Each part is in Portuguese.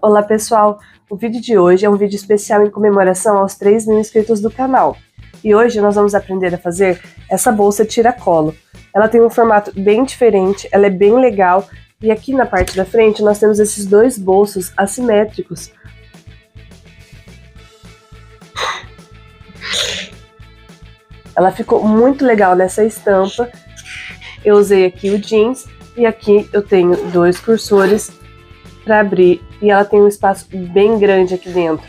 Olá pessoal, o vídeo de hoje é um vídeo especial em comemoração aos 3.000 inscritos do canal. E hoje nós vamos aprender a fazer essa bolsa tiracolo. Ela tem um formato bem diferente, ela é bem legal e aqui na parte da frente nós temos esses dois bolsos assimétricos. Ela ficou muito legal nessa estampa. Eu usei aqui o jeans e aqui eu tenho dois cursores para abrir e ela tem um espaço bem grande aqui dentro.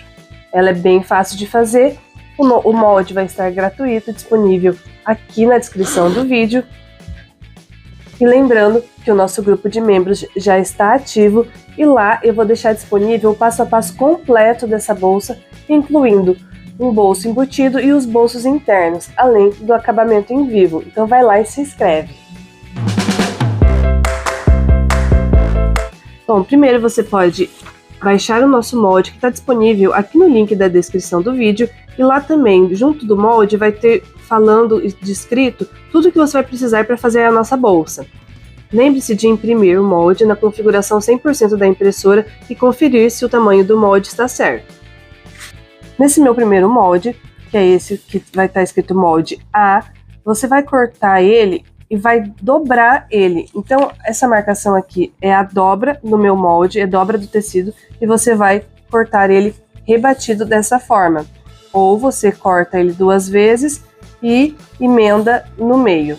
Ela é bem fácil de fazer, o molde vai estar gratuito, disponível aqui na descrição do vídeo. E lembrando que o nosso grupo de membros já está ativo e lá eu vou deixar disponível o passo a passo completo dessa bolsa, incluindo um bolso embutido e os bolsos internos, além do acabamento em vivo. Então vai lá e se inscreve. Bom, primeiro você pode baixar o nosso molde que está disponível aqui no link da descrição do vídeo e lá também, junto do molde, vai ter falando e descrito tudo que você vai precisar para fazer a nossa bolsa. Lembre-se de imprimir o molde na configuração 100% da impressora e conferir se o tamanho do molde está certo. Nesse meu primeiro molde, que é esse que vai estar escrito molde A, você vai cortar ele e vai dobrar ele. Então, essa marcação aqui é a dobra do meu molde, é dobra do tecido, e você vai cortar ele rebatido dessa forma. Ou você corta ele duas vezes e emenda no meio.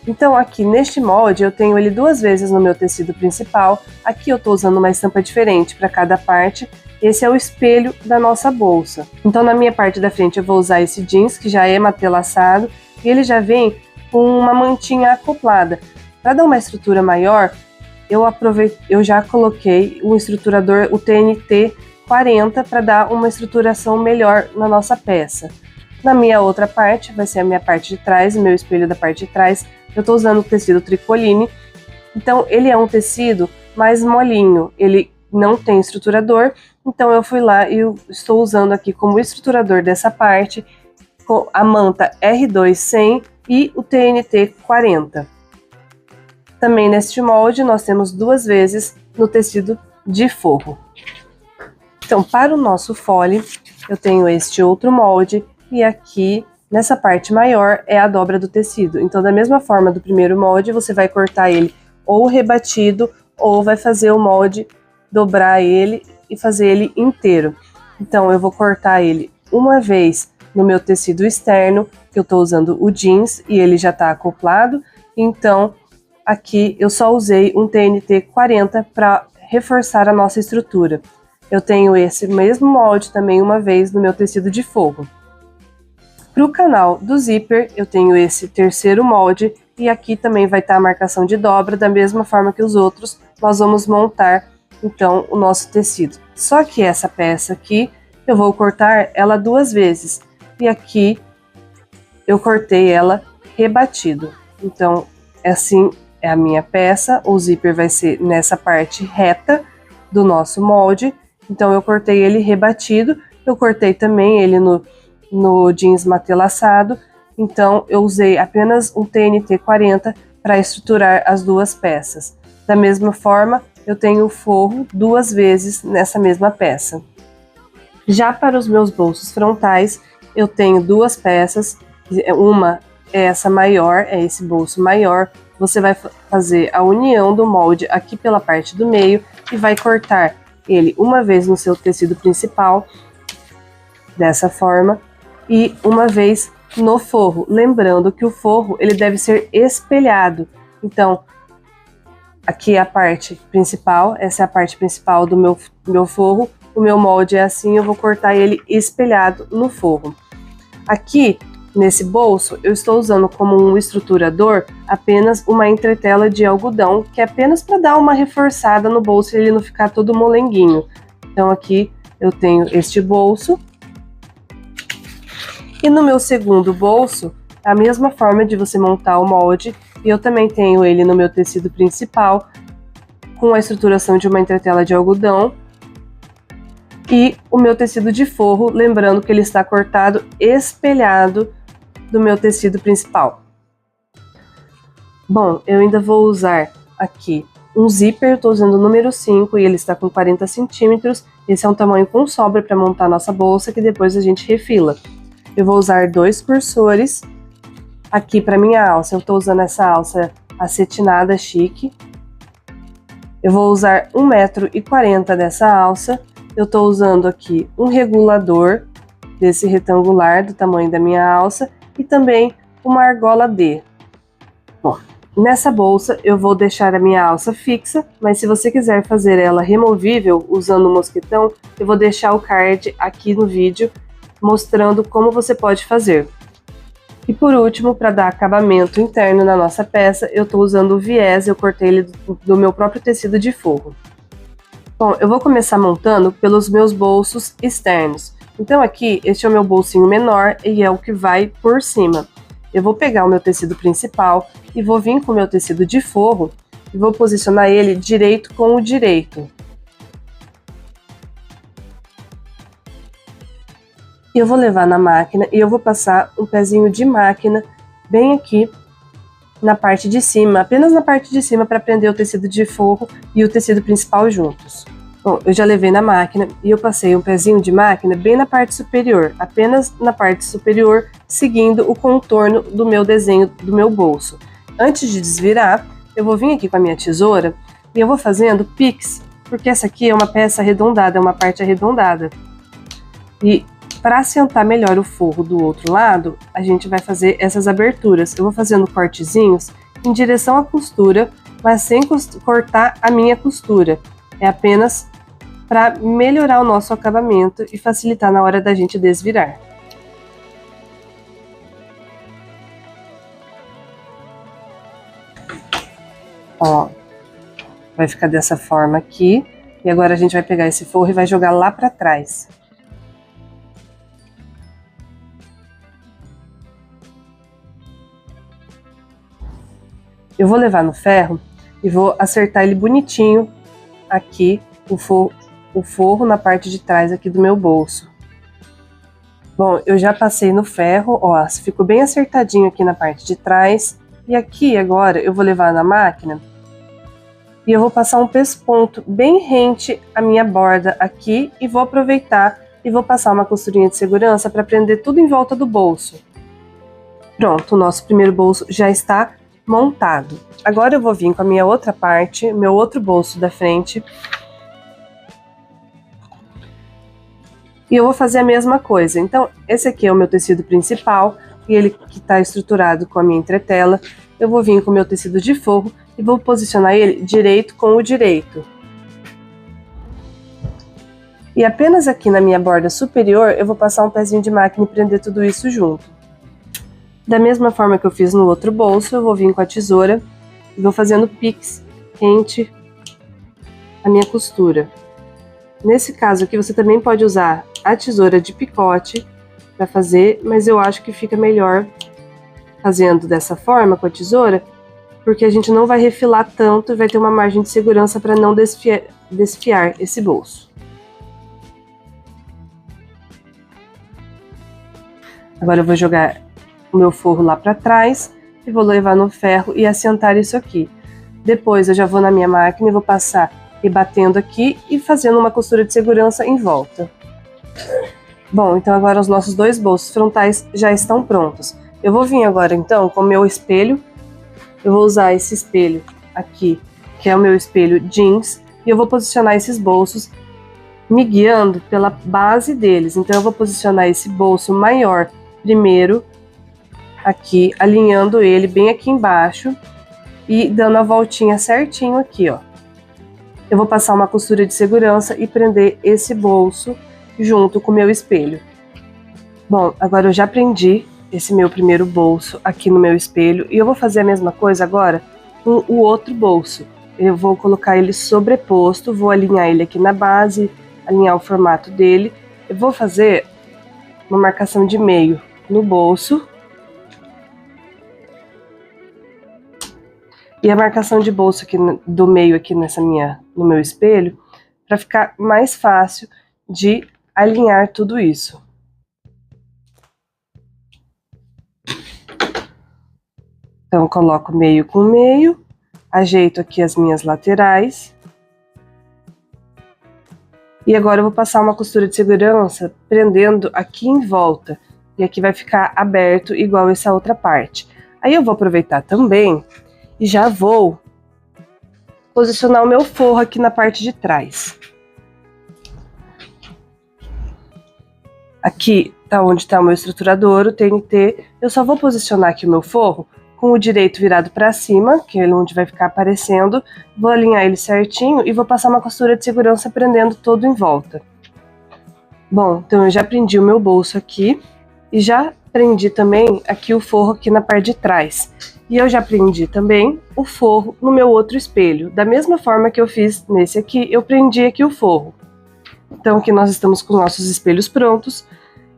Então, aqui neste molde, eu tenho ele duas vezes no meu tecido principal. Aqui eu estou usando uma estampa diferente para cada parte. Esse é o espelho da nossa bolsa. Então, na minha parte da frente, eu vou usar esse jeans, que já é matelaçado, e ele já vem com uma mantinha acoplada. Para dar uma estrutura maior, eu já coloquei um estruturador, o TNT 40, para dar uma estruturação melhor na nossa peça. Na minha outra parte, vai ser a minha parte de trás, o meu espelho da parte de trás, eu estou usando o tecido tricoline. Então, ele é um tecido mais molinho, ele não tem estruturador, então eu fui lá e eu estou usando aqui como estruturador dessa parte com a manta R2-100 e o TNT 40. Também neste molde nós temos duas vezes no tecido de forro. Então, para o nosso fole, eu tenho este outro molde e aqui nessa parte maior é a dobra do tecido. Então, da mesma forma do primeiro molde, você vai cortar ele ou rebatido ou vai fazer o molde, dobrar ele e fazer ele inteiro. Então, eu vou cortar ele uma vez no meu tecido externo, que eu estou usando o jeans e ele já está acoplado. Então, aqui eu só usei um TNT 40 para reforçar a nossa estrutura. Eu tenho esse mesmo molde também uma vez no meu tecido de forro. Para o canal do zíper, eu tenho esse terceiro molde e aqui também vai estar a marcação de dobra, da mesma forma que os outros. Nós vamos montar, então, o nosso tecido. Só que essa peça aqui, eu vou cortar ela duas vezes. E aqui eu cortei ela rebatido. Então, assim é a minha peça. O zíper vai ser nessa parte reta do nosso molde. Então, eu cortei ele rebatido. Eu cortei também ele no jeans matelaçado. Então, eu usei apenas um TNT 40 para estruturar as duas peças. Da mesma forma, eu tenho o forro duas vezes nessa mesma peça. Já para os meus bolsos frontais, eu tenho duas peças, uma é essa maior, é esse bolso maior. Você vai fazer a união do molde aqui pela parte do meio e vai cortar ele uma vez no seu tecido principal, dessa forma, e uma vez no forro. Lembrando que o forro ele deve ser espelhado. Então, aqui é a parte principal, essa é a parte principal do meu forro. O meu molde é assim, eu vou cortar ele espelhado no forro. Aqui, nesse bolso, eu estou usando como um estruturador apenas uma entretela de algodão, que é apenas para dar uma reforçada no bolso e ele não ficar todo molenguinho. Então aqui eu tenho este bolso. E no meu segundo bolso, a mesma forma de você montar o molde, e eu também tenho ele no meu tecido principal, com a estruturação de uma entretela de algodão. E o meu tecido de forro, lembrando que ele está cortado espelhado do meu tecido principal. Bom, eu ainda vou usar aqui um zíper, eu tô usando o número 5 e ele está com 40 centímetros. Esse é um tamanho com sobra para montar nossa bolsa, que depois a gente refila. Eu vou usar 2 cursores aqui para minha alça. Eu tô usando essa alça acetinada chique. Eu vou usar 1,40 m dessa alça. Eu tô usando aqui um regulador desse retangular do tamanho da minha alça e também uma argola D. Bom, nessa bolsa eu vou deixar a minha alça fixa, mas se você quiser fazer ela removível usando o mosquetão, eu vou deixar o card aqui no vídeo mostrando como você pode fazer. E por último, para dar acabamento interno na nossa peça, eu estou usando o viés, eu cortei ele do meu próprio tecido de forro. Bom, eu vou começar montando pelos meus bolsos externos. Então aqui, este é o meu bolsinho menor e é o que vai por cima. Eu vou pegar o meu tecido principal e vou vir com o meu tecido de forro e vou posicionar ele direito com o direito. E eu vou levar na máquina e eu vou passar um pezinho de máquina bem aqui na parte de cima, apenas na parte de cima, para prender o tecido de forro e o tecido principal juntos. Bom, eu já levei na máquina e eu passei um pezinho de máquina bem na parte superior, apenas na parte superior, seguindo o contorno do meu desenho do meu bolso. Antes de desvirar, eu vou vir aqui com a minha tesoura e eu vou fazendo piques, porque essa aqui é uma peça arredondada, é uma parte arredondada. E para assentar melhor o forro do outro lado, a gente vai fazer essas aberturas. Eu vou fazendo cortezinhos em direção à costura, mas sem cortar a minha costura. É apenas para melhorar o nosso acabamento e facilitar na hora da gente desvirar. Ó, vai ficar dessa forma aqui. E agora a gente vai pegar esse forro e vai jogar lá para trás. Eu vou levar no ferro e vou acertar ele bonitinho aqui, o forro na parte de trás aqui do meu bolso. Bom, eu já passei no ferro, ó, ficou bem acertadinho aqui na parte de trás. E aqui agora eu vou levar na máquina e eu vou passar um pesponto bem rente à minha borda aqui e vou aproveitar e vou passar uma costurinha de segurança para prender tudo em volta do bolso. Pronto, o nosso primeiro bolso já está montado. Agora eu vou vir com a minha outra parte, meu outro bolso da frente. E eu vou fazer a mesma coisa. Então, esse aqui é o meu tecido principal, e ele que está estruturado com a minha entretela. Eu vou vir com o meu tecido de forro e vou posicionar ele direito com o direito. E apenas aqui na minha borda superior, eu vou passar um pezinho de máquina e prender tudo isso junto. Da mesma forma que eu fiz no outro bolso, eu vou vir com a tesoura e vou fazendo piques rente à minha costura. Nesse caso aqui, você também pode usar a tesoura de picote para fazer, mas eu acho que fica melhor fazendo dessa forma com a tesoura, porque a gente não vai refilar tanto e vai ter uma margem de segurança para não desfiar esse bolso. Agora eu vou jogar o meu forro lá para trás e vou levar no ferro e assentar isso aqui. Depois eu já vou na minha máquina e vou passar rebatendo aqui e fazendo uma costura de segurança em volta. Bom, então agora os nossos dois bolsos frontais já estão prontos. Eu vou vir agora então com o meu espelho. Eu vou usar esse espelho aqui, que é o meu espelho jeans, e eu vou posicionar esses bolsos me guiando pela base deles. Então eu vou posicionar esse bolso maior primeiro aqui, alinhando ele bem aqui embaixo e dando a voltinha certinho aqui, ó. Eu vou passar uma costura de segurança e prender esse bolso junto com o meu espelho. Bom, agora eu já prendi esse meu primeiro bolso aqui no meu espelho e eu vou fazer a mesma coisa agora com o outro bolso. Eu vou colocar ele sobreposto, vou alinhar ele aqui na base, alinhar o formato dele. Eu vou fazer uma marcação de meio no bolso. E a marcação de bolso aqui do meio aqui no meu espelho, para ficar mais fácil de alinhar tudo isso. Então, coloco meio com meio, ajeito aqui as minhas laterais. E agora eu vou passar uma costura de segurança prendendo aqui em volta. E aqui vai ficar aberto igual essa outra parte. Aí eu vou aproveitar também e já vou posicionar o meu forro aqui na parte de trás. Aqui tá onde está o meu estruturador, o TNT. Eu só vou posicionar aqui o meu forro com o direito virado para cima, que é onde vai ficar aparecendo. Vou alinhar ele certinho e vou passar uma costura de segurança prendendo todo em volta. Bom, então eu já prendi o meu bolso aqui e já prendi também aqui o forro aqui na parte de trás. E eu já prendi também o forro no meu outro espelho. Da mesma forma que eu fiz nesse aqui, eu prendi aqui o forro. Então aqui nós estamos com nossos espelhos prontos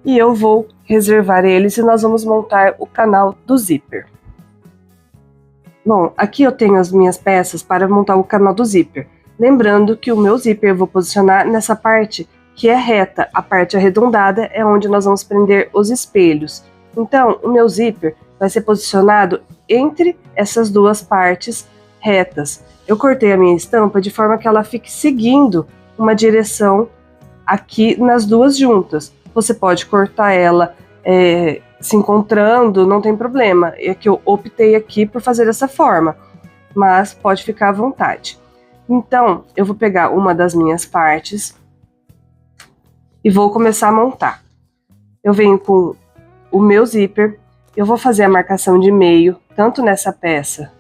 e eu vou reservar eles e nós vamos montar o canal do zíper. Bom, aqui eu tenho as minhas peças para montar o canal do zíper. Lembrando que o meu zíper eu vou posicionar nessa parte que é reta, a parte arredondada é onde nós vamos prender os espelhos. Então, o meu zíper vai ser posicionado entre essas duas partes retas. Eu cortei a minha estampa de forma que ela fique seguindo uma direção aqui nas duas juntas. Você pode cortar ela se encontrando, não tem problema. É que eu optei aqui por fazer dessa forma, mas pode ficar à vontade. Então, eu vou pegar uma das minhas partes e vou começar a montar. Eu venho com o meu zíper, eu vou fazer a marcação de meio, tanto nessa peça,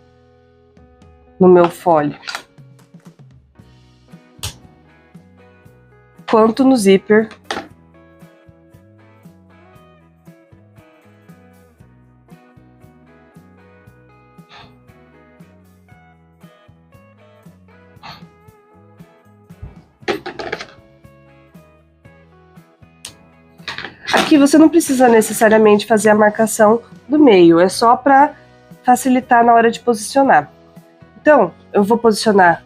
no meu folho, quanto no zíper. Aqui você não precisa necessariamente fazer a marcação do meio, é só para facilitar na hora de posicionar. Então, eu vou posicionar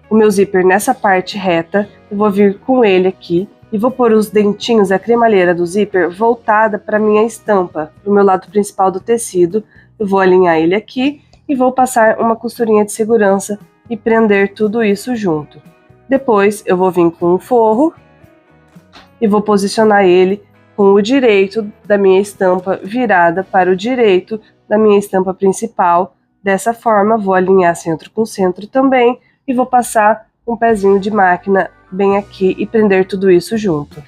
o meu zíper nessa parte reta, eu vou vir com ele aqui e vou pôr os dentinhos, a cremalheira do zíper voltada para minha estampa, para o meu lado principal do tecido. Eu vou alinhar ele aqui e vou passar uma costurinha de segurança e prender tudo isso junto. Depois eu vou vir com o forro e vou posicionar ele com o direito da minha estampa virada para o direito da minha estampa principal. Dessa forma, vou alinhar centro com centro também e vou passar um pezinho de máquina bem aqui e prender tudo isso junto.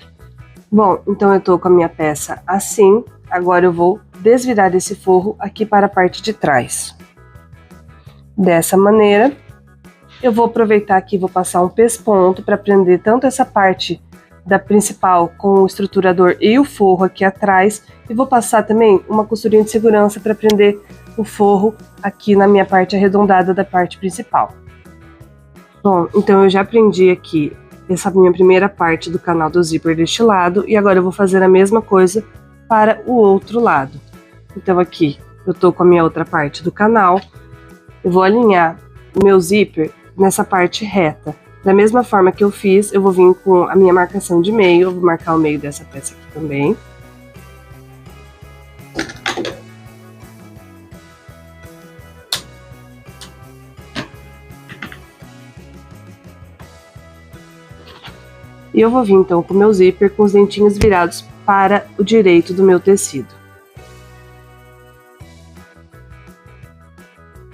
Bom, então eu tô com a minha peça assim, agora eu vou desvirar esse forro aqui para a parte de trás. Dessa maneira, eu vou aproveitar aqui, vou passar um pesponto para prender tanto essa parte da principal com o estruturador e o forro aqui atrás, e vou passar também uma costurinha de segurança para prender o forro aqui na minha parte arredondada da parte principal. Bom, então eu já prendi aqui essa minha primeira parte do canal do zíper deste lado, e agora eu vou fazer a mesma coisa para o outro lado. Então aqui eu tô com a minha outra parte do canal, eu vou alinhar o meu zíper nessa parte reta. Da mesma forma que eu fiz, eu vou vir com a minha marcação de meio, eu vou marcar o meio dessa peça aqui também. E eu vou vir então com o meu zíper com os dentinhos virados para o direito do meu tecido.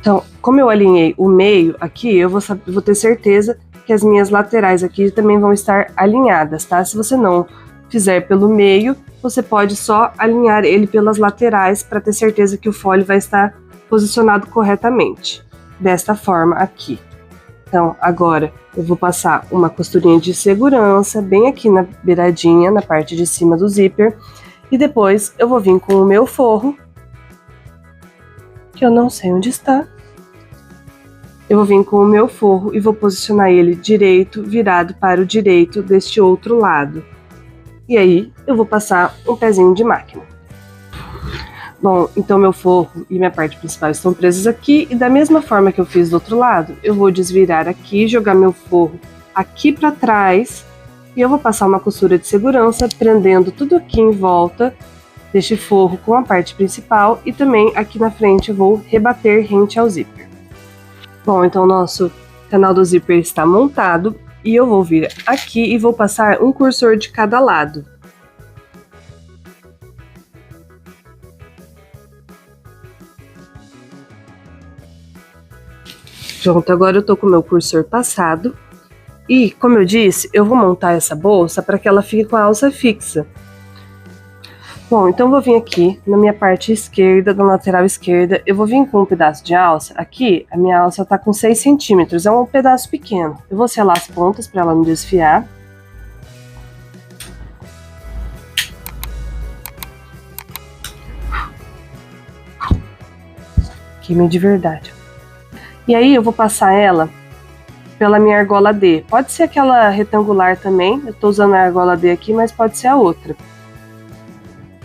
Então, como eu alinhei o meio aqui, eu vou ter certeza que as minhas laterais aqui também vão estar alinhadas, tá? Se você não fizer pelo meio, você pode só alinhar ele pelas laterais para ter certeza que o folho vai estar posicionado corretamente. Desta forma aqui. Então, agora eu vou passar uma costurinha de segurança bem aqui na beiradinha, na parte de cima do zíper. E depois eu vou vir com o meu forro, que eu não sei onde está. Eu vou vir com o meu forro e vou posicionar ele direito, virado para o direito deste outro lado. E aí, eu vou passar um pezinho de máquina. Bom, então meu forro e minha parte principal estão presos aqui, e da mesma forma que eu fiz do outro lado, eu vou desvirar aqui, jogar meu forro aqui para trás, e eu vou passar uma costura de segurança, prendendo tudo aqui em volta deste forro com a parte principal, e também aqui na frente eu vou rebater rente ao zíper. Bom, então o nosso canal do zíper está montado e eu vou vir aqui e vou passar um cursor de cada lado. Pronto, agora eu tô com o meu cursor passado e, como eu disse, eu vou montar essa bolsa para que ela fique com a alça fixa. Bom, então eu vou vir aqui na minha parte esquerda, da lateral esquerda, eu vou vir com um pedaço de alça. Aqui, a minha alça tá com 6 centímetros, é um pedaço pequeno. Eu vou selar as pontas para ela não desfiar. Queimei de verdade. E aí eu vou passar ela pela minha argola D. Pode ser aquela retangular também, eu tô usando a argola D aqui, mas pode ser a outra.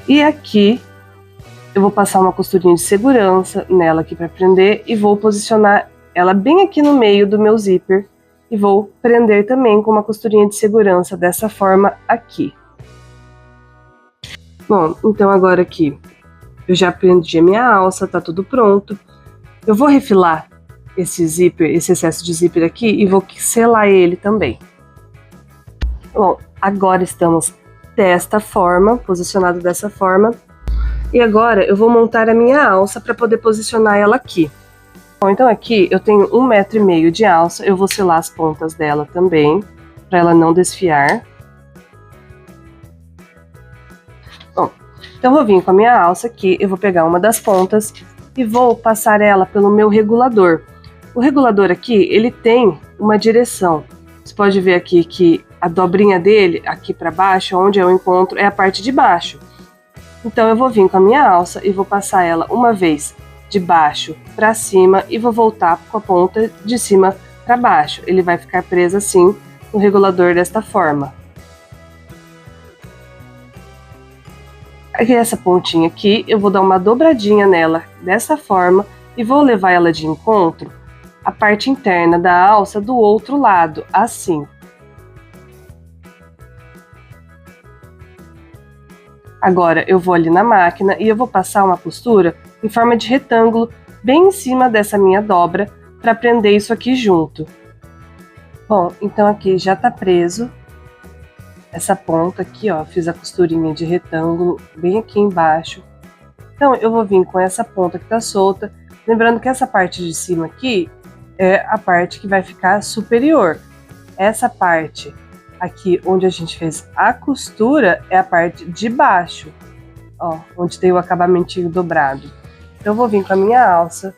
E aqui eu vou passar uma costurinha de segurança nela aqui para prender e vou posicionar ela bem aqui no meio do meu zíper e vou prender também com uma costurinha de segurança dessa forma aqui. Bom, então agora aqui eu já prendi a minha alça, tá tudo pronto. Eu vou refilar esse zíper, esse excesso de zíper aqui e vou selar ele também. Bom, agora estamos desta forma, posicionado dessa forma. E agora eu vou montar a minha alça para poder posicionar ela aqui. Bom, então aqui eu tenho 1,5 m de alça, eu vou selar as pontas dela também, para ela não desfiar. Bom, então eu vou vir com a minha alça aqui, eu vou pegar uma das pontas e vou passar ela pelo meu regulador. O regulador aqui, ele tem uma direção. Você pode ver aqui que a dobrinha dele, aqui para baixo, onde eu encontro, é a parte de baixo. Então eu vou vir com a minha alça e vou passar ela uma vez de baixo para cima e vou voltar com a ponta de cima para baixo. Ele vai ficar preso assim no regulador desta forma. Aqui essa pontinha aqui, eu vou dar uma dobradinha nela dessa forma e vou levar ela de encontro à parte interna da alça do outro lado, assim. Agora eu vou ali na máquina e eu vou passar uma costura em forma de retângulo bem em cima dessa minha dobra para prender isso aqui junto. Bom, então aqui já tá preso essa ponta aqui, ó, fiz a costurinha de retângulo bem aqui embaixo. Então eu vou vir com essa ponta que tá solta, lembrando que essa parte de cima aqui é a parte que vai ficar superior. Essa parte aqui onde a gente fez a costura é a parte de baixo, ó, onde tem o acabamentinho dobrado. Então eu vou vir com a minha alça,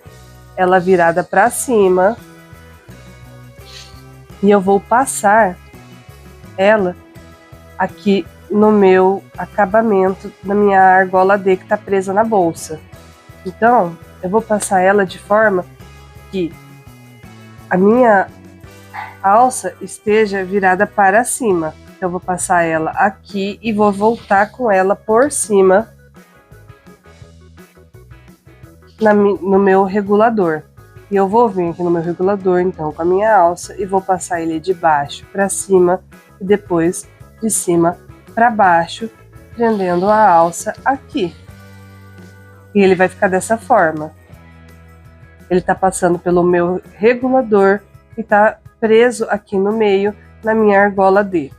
ela virada para cima, e eu vou passar ela aqui no meu acabamento da minha argola D que tá presa na bolsa. Então eu vou passar ela de forma que a minha alça esteja virada para cima. Então eu vou passar ela aqui e vou voltar com ela por cima no meu regulador. E eu vou vir aqui no meu regulador, então, com a minha alça e vou passar ele de baixo para cima e depois de cima para baixo, prendendo a alça aqui. E ele vai ficar dessa forma. Ele tá passando pelo meu regulador e tá preso aqui no meio na minha argola D.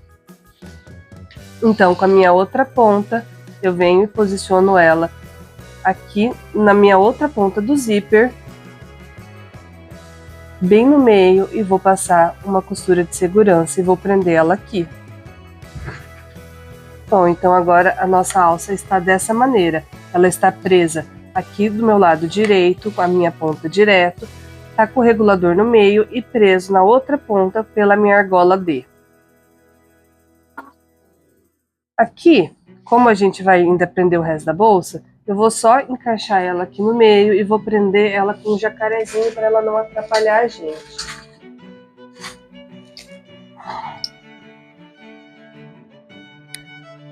Então, com a minha outra ponta, eu venho e posiciono ela aqui na minha outra ponta do zíper, bem no meio, e vou passar uma costura de segurança e vou prender ela aqui. Bom, então agora a nossa alça está dessa maneira. Ela está presa aqui do meu lado direito, com a minha ponta direto, tá com o regulador no meio e preso na outra ponta pela minha argola D. Aqui, como a gente vai ainda prender o resto da bolsa, eu vou só encaixar ela aqui no meio e vou prender ela com um jacarezinho para ela não atrapalhar a gente.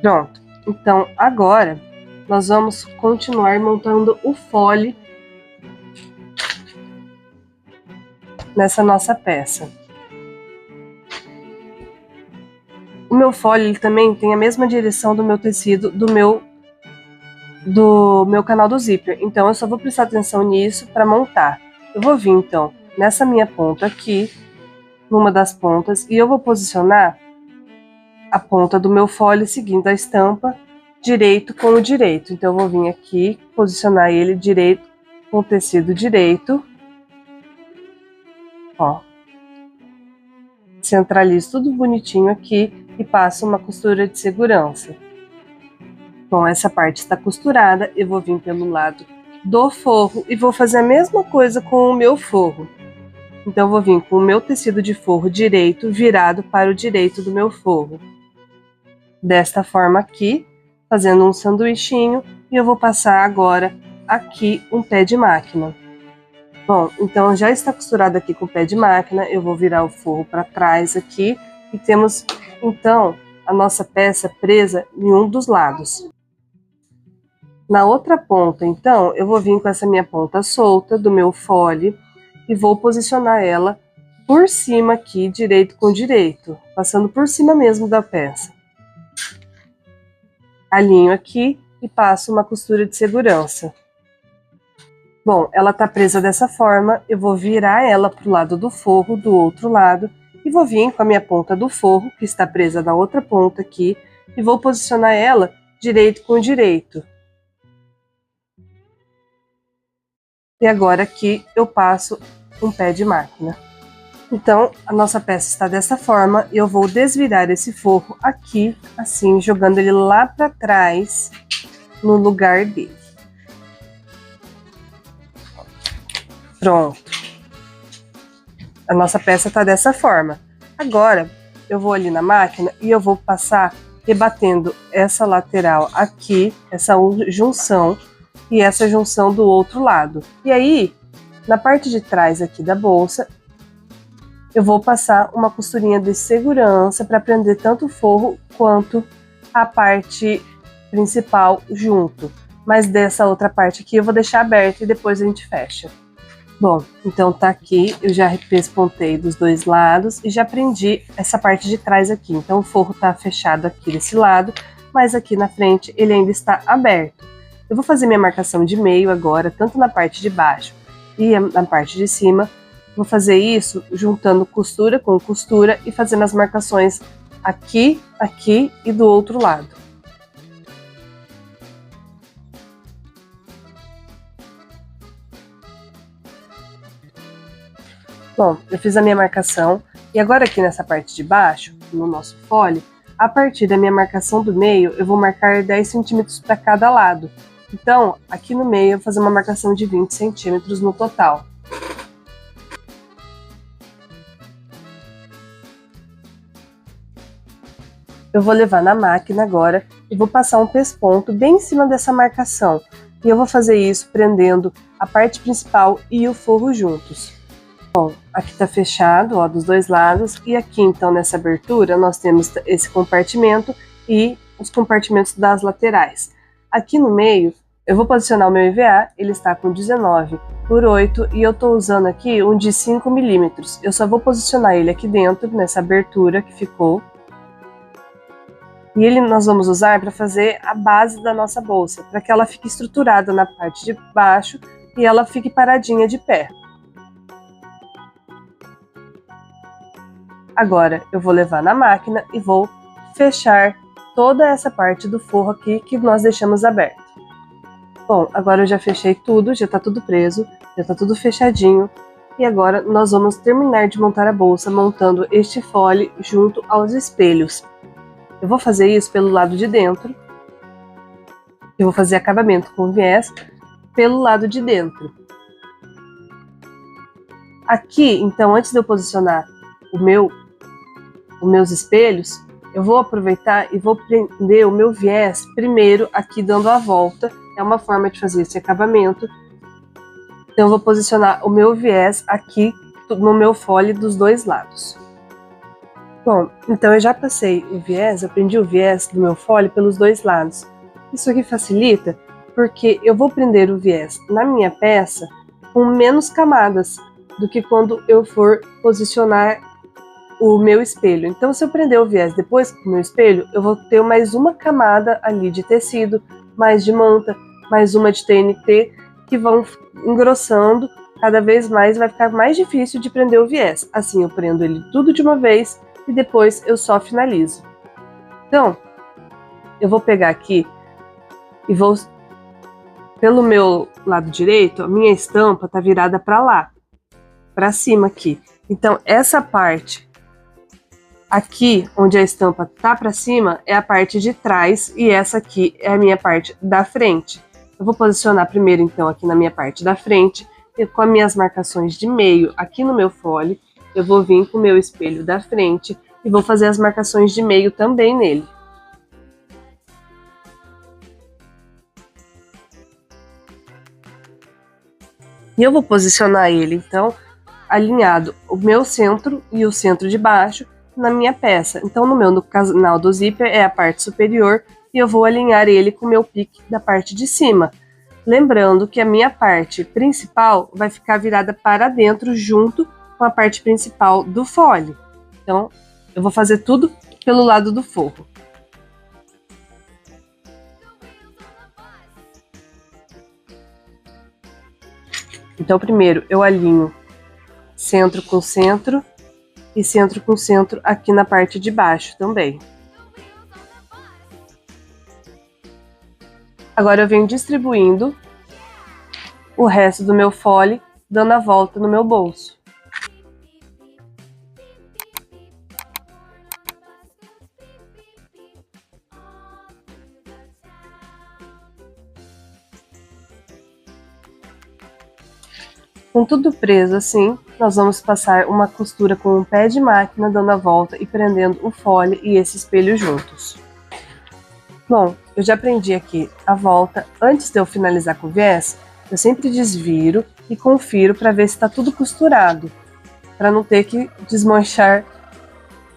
Pronto, então agora nós vamos continuar montando o fole nessa nossa peça. O meu fole ele também tem a mesma direção do meu tecido do meu canal do zíper, então eu só vou prestar atenção nisso para montar. Eu vou vir então nessa minha ponta aqui, numa das pontas, e eu vou posicionar a ponta do meu fole seguindo a estampa direito com o direito. Então eu vou vir aqui, posicionar ele direito com o tecido direito, ó. Centralizo tudo bonitinho aqui e passo uma costura de segurança. Bom, essa parte está costurada, eu vou vir pelo lado do forro e vou fazer a mesma coisa com o meu forro. Então eu vou vir com o meu tecido de forro direito virado para o direito do meu forro. Desta forma aqui, fazendo um sanduichinho, e eu vou passar agora aqui um pé de máquina. Bom, então já está costurado aqui com o pé de máquina, eu vou virar o forro para trás aqui e temos então a nossa peça presa em um dos lados. Na outra ponta, então, eu vou vir com essa minha ponta solta do meu fole e vou posicionar ela por cima aqui, direito com direito, passando por cima mesmo da peça. Alinho aqui e passo uma costura de segurança. Bom, ela tá presa dessa forma, eu vou virar ela pro lado do forro, do outro lado, e vou vir com a minha ponta do forro, que está presa na outra ponta aqui, e vou posicionar ela direito com direito. E agora aqui eu passo um pé de máquina. Então, a nossa peça está dessa forma, e eu vou desvirar esse forro aqui, assim, jogando ele lá para trás, no lugar dele. Pronto. A nossa peça está dessa forma. Agora, eu vou ali na máquina e eu vou passar rebatendo essa lateral aqui, essa junção, e essa junção do outro lado. E aí, na parte de trás aqui da bolsa, eu vou passar uma costurinha de segurança para prender tanto o forro quanto a parte principal junto. Mas dessa outra parte aqui eu vou deixar aberta e depois a gente fecha. Bom, então tá aqui, eu já pespontei dos dois lados e já prendi essa parte de trás aqui. Então o forro tá fechado aqui desse lado, mas aqui na frente ele ainda está aberto. Eu vou fazer minha marcação de meio agora, tanto na parte de baixo e na parte de cima. Vou fazer isso juntando costura com costura e fazendo as marcações aqui, aqui e do outro lado. Bom, eu fiz a minha marcação e agora aqui nessa parte de baixo, no nosso fole, a partir da minha marcação do meio, eu vou marcar 10 centímetros para cada lado. Então, aqui no meio eu vou fazer uma marcação de 20 centímetros no total. Eu vou levar na máquina agora e vou passar um pesponto bem em cima dessa marcação. E eu vou fazer isso prendendo a parte principal e o forro juntos. Bom, aqui tá fechado, ó, dos dois lados. E aqui, então, nessa abertura, nós temos esse compartimento e os compartimentos das laterais. Aqui no meio, eu vou posicionar o meu EVA, ele está com 19 por 8 e eu tô usando aqui um de 5 milímetros. Eu só vou posicionar ele aqui dentro, nessa abertura que ficou. E ele nós vamos usar para fazer a base da nossa bolsa, para que ela fique estruturada na parte de baixo e ela fique paradinha de pé. Agora eu vou levar na máquina e vou fechar toda essa parte do forro aqui que nós deixamos aberto. Bom, agora eu já fechei tudo, já tá tudo preso, já tá tudo fechadinho. E agora nós vamos terminar de montar a bolsa montando este fole junto aos espelhos. Eu vou fazer isso pelo lado de dentro. Eu vou fazer acabamento com viés pelo lado de dentro. Aqui, então, antes de eu posicionar os meus espelhos, eu vou aproveitar e vou prender o meu viés primeiro aqui dando a volta. É uma forma de fazer esse acabamento. Então eu vou posicionar o meu viés aqui no meu fole dos dois lados. Bom, então eu já passei o viés, eu prendi o viés do meu fole pelos dois lados. Isso aqui facilita porque eu vou prender o viés na minha peça com menos camadas do que quando eu for posicionar o meu espelho. Então, se eu prender o viés depois do meu espelho, eu vou ter mais uma camada ali de tecido, mais de manta, mais uma de TNT, que vão engrossando cada vez mais vai ficar mais difícil de prender o viés. Assim eu prendo ele tudo de uma vez e depois eu só finalizo. Então, eu vou pegar aqui e vou, pelo meu lado direito, a minha estampa tá virada para lá, para cima aqui. Então, essa parte aqui, onde a estampa tá para cima, é a parte de trás e essa aqui é a minha parte da frente. Eu vou posicionar primeiro, então, aqui na minha parte da frente, e com as minhas marcações de meio aqui no meu fole, eu vou vir com o meu espelho da frente e vou fazer as marcações de meio também nele. E eu vou posicionar ele, então, alinhado o meu centro e o centro de baixo na minha peça. Então, no canal do zíper é a parte superior e eu vou alinhar ele com o meu pique da parte de cima. Lembrando que a minha parte principal vai ficar virada para dentro junto com a parte principal do fole. Então, eu vou fazer tudo pelo lado do forro. Então, primeiro eu alinho centro com centro e centro com centro aqui na parte de baixo também. Agora eu venho distribuindo o resto do meu fole, dando a volta no meu bolso. Com tudo preso assim, nós vamos passar uma costura com um pé de máquina, dando a volta e prendendo o fole e esse espelho juntos. Bom, eu já prendi aqui a volta. Antes de eu finalizar com o viés, eu sempre desviro e confiro para ver se está tudo costurado, para não ter que desmanchar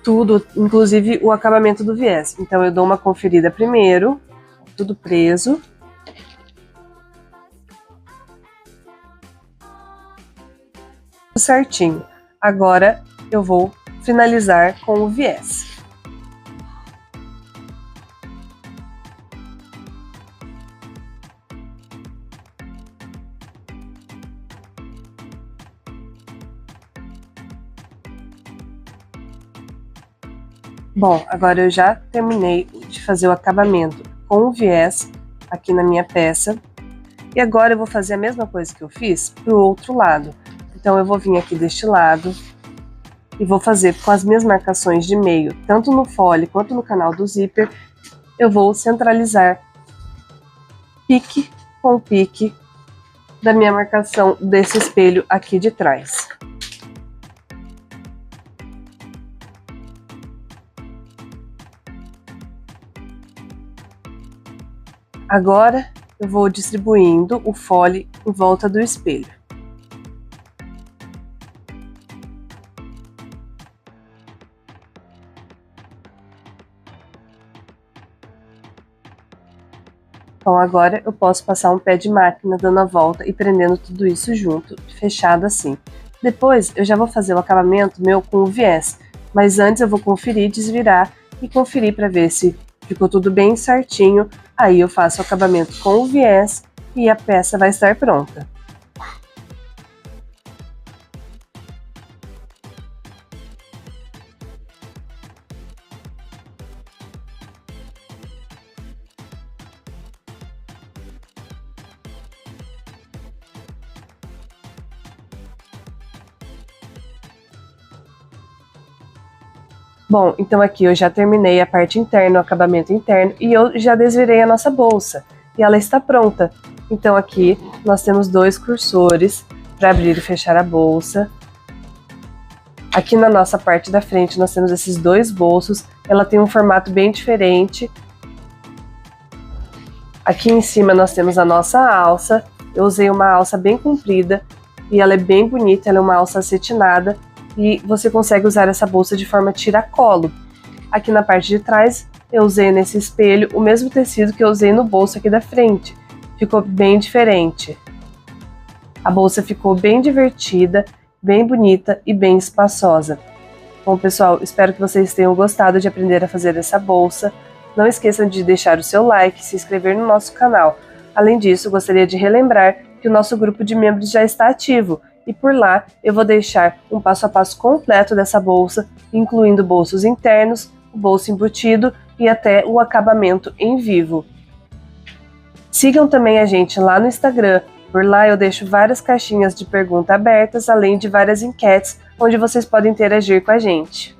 tudo, inclusive o acabamento do viés. Então eu dou uma conferida primeiro, tudo preso. Certinho. Agora eu vou finalizar com o viés. Bom, agora eu já terminei de fazer o acabamento com o viés aqui na minha peça. E agora eu vou fazer a mesma coisa que eu fiz pro outro lado. Então eu vou vir aqui deste lado e vou fazer com as minhas marcações de meio, tanto no fole quanto no canal do zíper, eu vou centralizar pique com pique da minha marcação desse espelho aqui de trás. Agora eu vou distribuindo o fole em volta do espelho. Então agora eu posso passar um pé de máquina dando a volta e prendendo tudo isso junto, fechado assim. Depois eu já vou fazer o acabamento meu com o viés, mas antes eu vou conferir, desvirar e conferir para ver se ficou tudo bem certinho. Aí eu faço o acabamento com o viés e a peça vai estar pronta. Bom, então aqui eu já terminei a parte interna, o acabamento interno, e eu já desvirei a nossa bolsa, e ela está pronta. Então aqui nós temos dois cursores para abrir e fechar a bolsa. Aqui na nossa parte da frente nós temos esses dois bolsos, ela tem um formato bem diferente. Aqui em cima nós temos a nossa alça, eu usei uma alça bem comprida, e ela é bem bonita, ela é uma alça acetinada, e você consegue usar essa bolsa de forma tiracolo. Aqui na parte de trás, eu usei nesse espelho o mesmo tecido que eu usei no bolso aqui da frente. Ficou bem diferente. A bolsa ficou bem divertida, bem bonita e bem espaçosa. Bom, pessoal, espero que vocês tenham gostado de aprender a fazer essa bolsa. Não esqueçam de deixar o seu like e se inscrever no nosso canal. Além disso, gostaria de relembrar que o nosso grupo de membros já está ativo e por lá eu vou deixar um passo a passo completo dessa bolsa, incluindo bolsos internos, o bolso embutido e até o acabamento em vivo. Sigam também a gente lá no Instagram, por lá eu deixo várias caixinhas de perguntas abertas, além de várias enquetes onde vocês podem interagir com a gente.